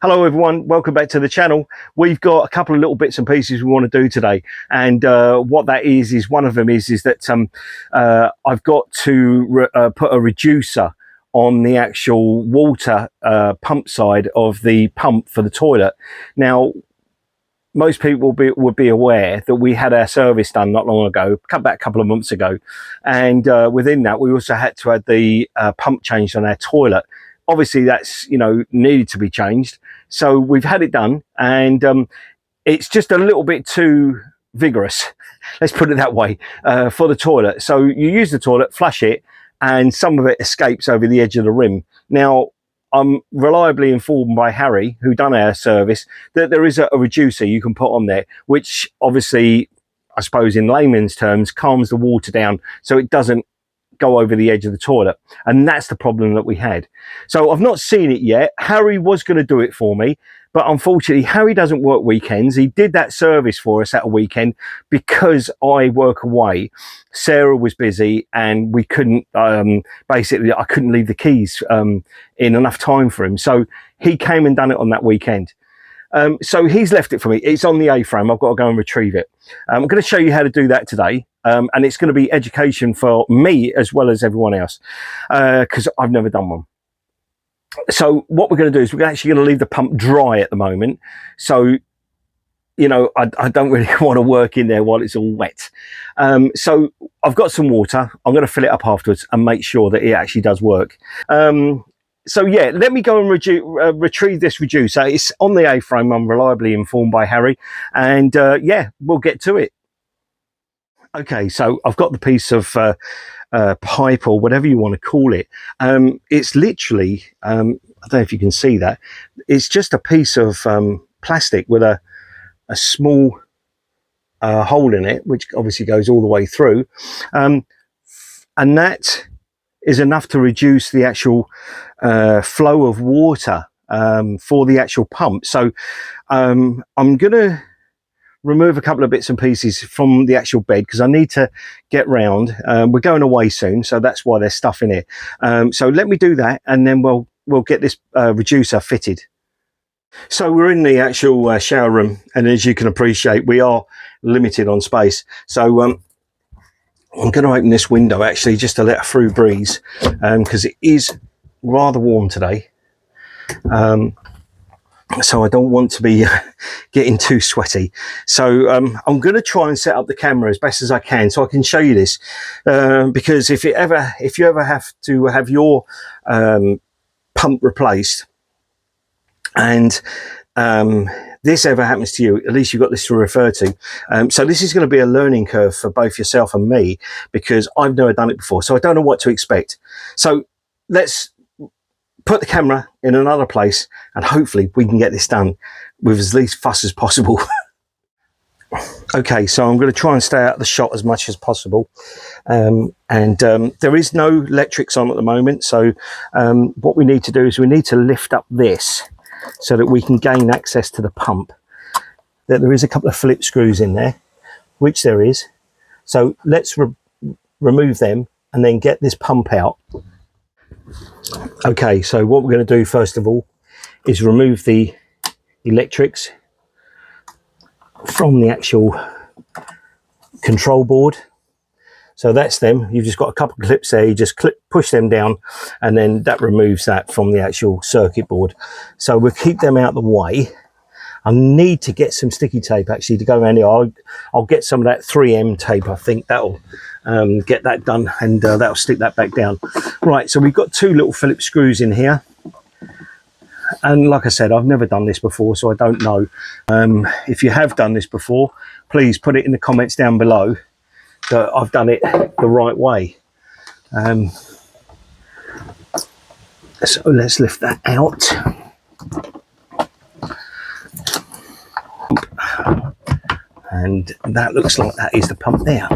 Hello everyone, welcome back to the channel. We've got a couple of little bits and pieces we want to do today, and what that is one of them is that I've got to put a reducer on the actual water pump side of the pump for the toilet. Now, most people would be aware that we had our service done not long ago, about a couple of months ago, and within that we also had to have the pump changed on our toilet. Obviously that's, you know, needed to be changed, so we've had it done, and it's just a little bit too vigorous, let's put it that way, for the toilet. So you use the toilet, flush it, and some of it escapes over the edge of the rim. Now, I'm reliably informed by Harry, who done our service, that there is a reducer you can put on there, which obviously, I suppose in layman's terms, calms the water down so it doesn't go over the edge of the toilet. And that's the problem that we had. So I've not seen it yet. Harry was going to do it for me, but unfortunately Harry doesn't work weekends. He did that service for us at a weekend because I work away. Sarah was busy and we couldn't, basically I couldn't leave the keys in enough time for him. So he came and done it on that weekend. So he's left it for me. It's on the A-frame. I've got to go and retrieve it. I'm going to show you how to do that today. And it's going to be education for me as well as everyone else, because I've never done one. So what we're going to do is we're actually going to leave the pump dry at the moment. So, you know, I don't really want to work in there while it's all wet. So I've got some water. I'm going to fill it up afterwards and make sure that it actually does work. So yeah, let me go and retrieve this reducer. It's on the A-frame, I'm reliably informed by Harry, and yeah, we'll get to it. Okay, so I've got the piece of pipe, or whatever you want to call it. It's literally, I don't know if you can see that, it's just a piece of plastic with a small hole in it, which obviously goes all the way through, and that is enough to reduce the actual flow of water for the actual pump. So I'm going to remove a couple of bits and pieces from the actual bed because I need to get round. We're going away soon, so that's why there's stuff in it. So let me do that, and then we'll get this reducer fitted. So we're in the actual shower room, and as you can appreciate, we are limited on space. So I'm going to open this window actually just to let a through breeze, because it is rather warm today. So I don't want to be getting too sweaty. So I'm going to try and set up the camera as best as I can so I can show you this, because if you ever have to have your pump replaced, and this ever happens to you, at least you've got this to refer to. So this is going to be a learning curve for both yourself and me, because I've never done it before, so I don't know what to expect. So let's put the camera in another place, and hopefully we can get this done with as least fuss as possible. Okay, so I'm going to try and stay out of the shot as much as possible, and there is no electrics on at the moment. So what we need to do is we need to lift up this so that we can gain access to the pump. There is a couple of flip screws in there, which there is. So let's remove them and then get this pump out. Okay, so what we're going to do first of all is remove the electrics from the actual control board. So that's them. You've just got a couple of clips there. You just push them down, and then that removes that from the actual circuit board. So we'll keep them out of the way. I need to get some sticky tape actually to go around here. I'll get some of that 3M tape. I think that'll get that done, and that'll stick that back down. Right, so we've got two little Phillips screws in here, and like I said, I've never done this before, so I don't know. If you have done this before, please put it in the comments down below that I've done it the right way. So let's lift that out. And that looks like that is the pump there.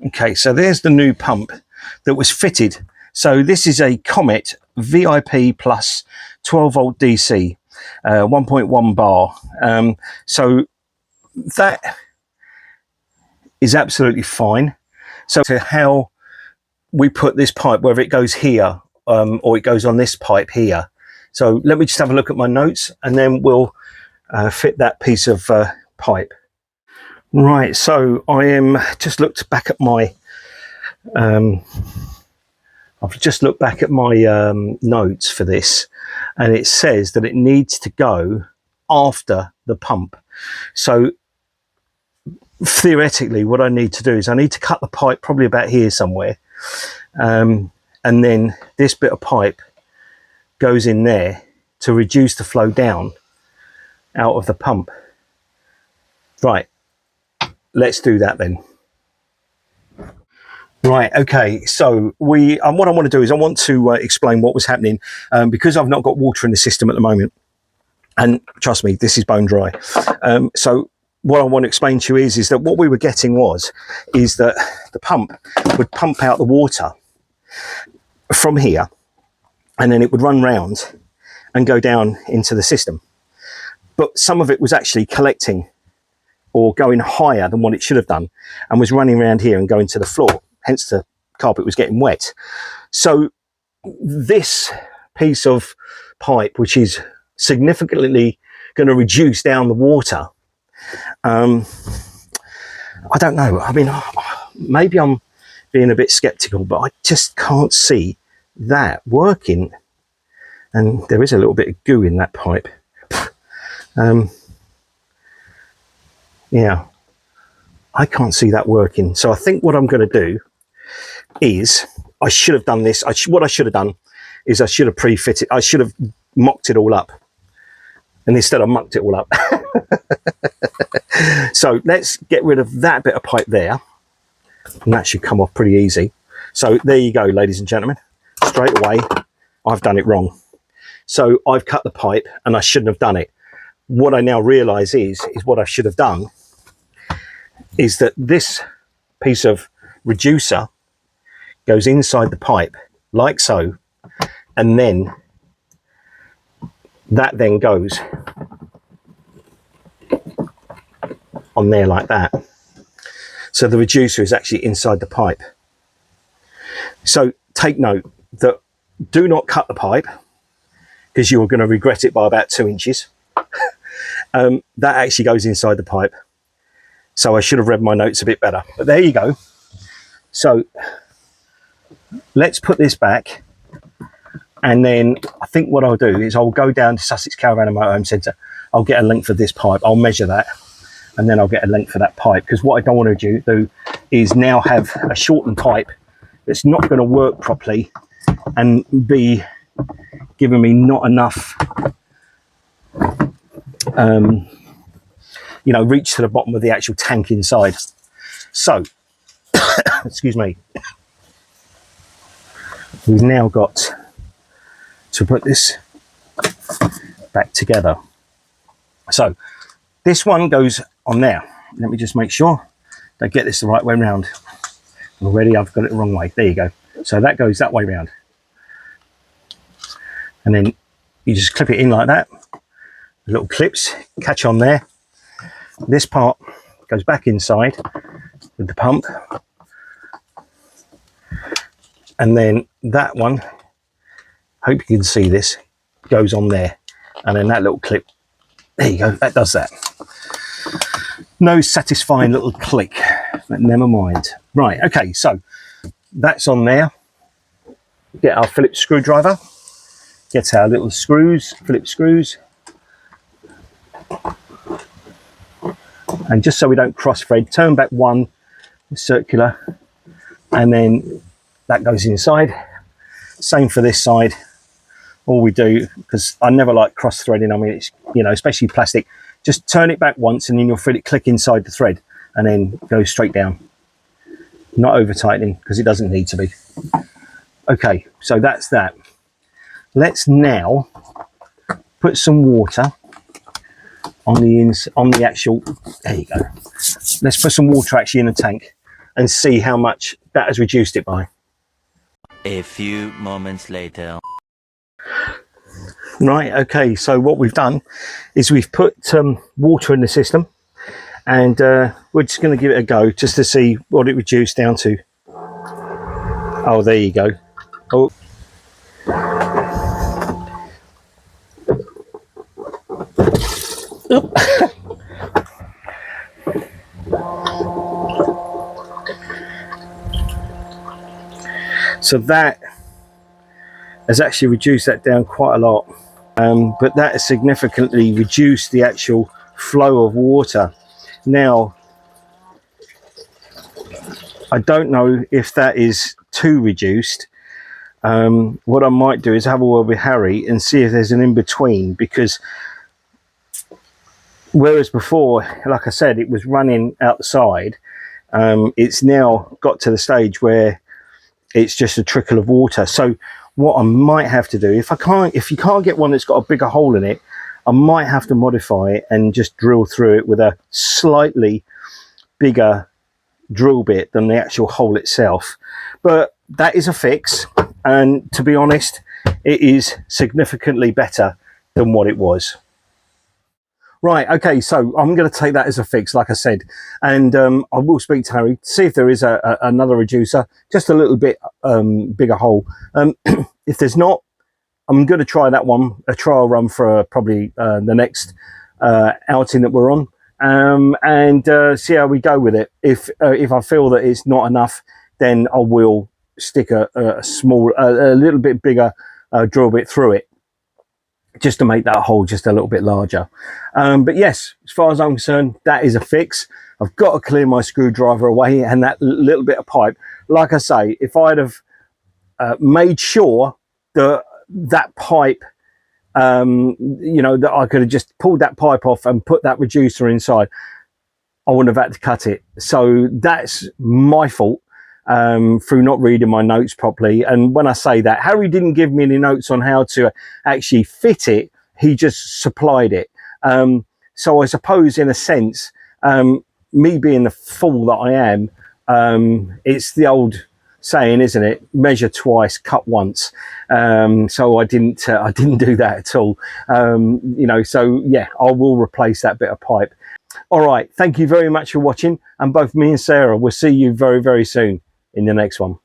Okay, so there's the new pump that was fitted. So this is a Comet VIP Plus 12 volt DC, 1.1 bar. So that is absolutely fine. So to how we put this pipe, whether it goes here or it goes on this pipe here. So let me just have a look at my notes and then we'll fit that piece of pipe. Right, so I am just looked back at my I've just looked back at my notes for this, and it says that it needs to go after the pump. So theoretically what I need to do is I need to cut the pipe probably about here somewhere, and then this bit of pipe goes in there to reduce the flow down out of the pump. Right, let's do that then. Right, okay, so what I want to do is I want to explain what was happening, because I've not got water in the system at the moment, and trust me, this is bone dry. So what I want to explain to you is that what we were getting is that the pump would pump out the water from here, and then it would run round and go down into the system. But some of it was actually collecting or going higher than what it should have done, and was running around here and going to the floor. Hence the carpet was getting wet. So this piece of pipe, which is significantly going to reduce down the water, I don't know. I mean, maybe I'm being a bit skeptical, but I just can't see that working. And there is a little bit of goo in that pipe. Yeah, I can't see that working. So I think what I'm going to do is I should have done this. What I should have done is I should have pre-fitted. I should have mocked it all up, and instead I mucked it all up. So let's get rid of that bit of pipe there, and that should come off pretty easy. So there you go, ladies and gentlemen. Straight away, I've done it wrong. So I've cut the pipe, and I shouldn't have done it. What I now realise is what I should have done is that this piece of reducer goes inside the pipe like so, and then that then goes on there like that. So the reducer is actually inside the pipe. So take note that do not cut the pipe, because you are going to regret it by about 2 inches. That actually goes inside the pipe. So I should have read my notes a bit better, but there you go. So let's put this back, and then I think what I'll do is I'll go down to Sussex Caravan and Motorhome Centre. I'll get a length of this pipe. I'll measure that, and then I'll get a length for that pipe, because what I don't want to do is now have a shortened pipe that's not going to work properly and be giving me not enough you know, reach to the bottom of the actual tank inside. So excuse me, we've now got to put this back together. So this one goes on there. Let me just make sure I get this the right way around. Already I've got it the wrong way. There you go. So that goes that way round, and then you just clip it in like that. The little clips catch on there. This part goes back inside with the pump, and then that one, hope you can see this, goes on there, and then that little clip, there you go, that does that. No satisfying little click, but never mind. Right, okay, so that's on there. Get our Phillips screwdriver, get our little screws, Phillips screws, and just so we don't cross thread, turn back one circular, and then that goes inside. Same for this side. All we do, because I never like cross threading, I mean, it's, you know, especially plastic, just turn it back once and then you'll feel it click inside the thread and then go straight down. Not over tightening, because it doesn't need to be. Okay, so that's that. Let's now put some water on the actual, there you go. Let's put some water actually in the tank and see how much that has reduced it by. A few moments later. Right, okay, so what we've done is we've put water in the system, and we're just going to give it a go just to see what it reduced down to. Oh, there you go. Oh. So that has actually reduced that down quite a lot, but that has significantly reduced the actual flow of water. Now, I don't know if that is too reduced. What I might do is have a word with Harry and see if there's an in-between, because whereas before, like I said, it was running outside, it's now got to the stage where it's just a trickle of water. So what I might have to do, if you can't get one that's got a bigger hole in it, I might have to modify it and just drill through it with a slightly bigger drill bit than the actual hole itself. But that is a fix, and to be honest, it is significantly better than what it was. Right, okay, so I'm going to take that as a fix, like I said, and I will speak to Harry, see if there is another reducer, just a little bit bigger hole. If there's not, I'm going to try that one, a trial run for probably the next outing that we're on, and see how we go with it. If I feel that it's not enough, then I will stick a little bit bigger drill bit through it, just to make that hole just a little bit larger. But yes, as far as I'm concerned, that is a fix. I've got to clear my screwdriver away and that little bit of pipe. Like I say, if I'd have made sure that that pipe, you know, that I could have just pulled that pipe off and put that reducer inside, I wouldn't have had to cut it. So that's my fault through not reading my notes properly. And when I say that, Harry didn't give me any notes on how to actually fit it, he just supplied it. So I suppose in a sense, me being the fool that I am, it's the old saying, isn't it? Measure twice, cut once. So I didn't do that at all. You know, so yeah, I will replace that bit of pipe. All right, thank you very much for watching, and both me and Sarah will see you very, very soon in the next one.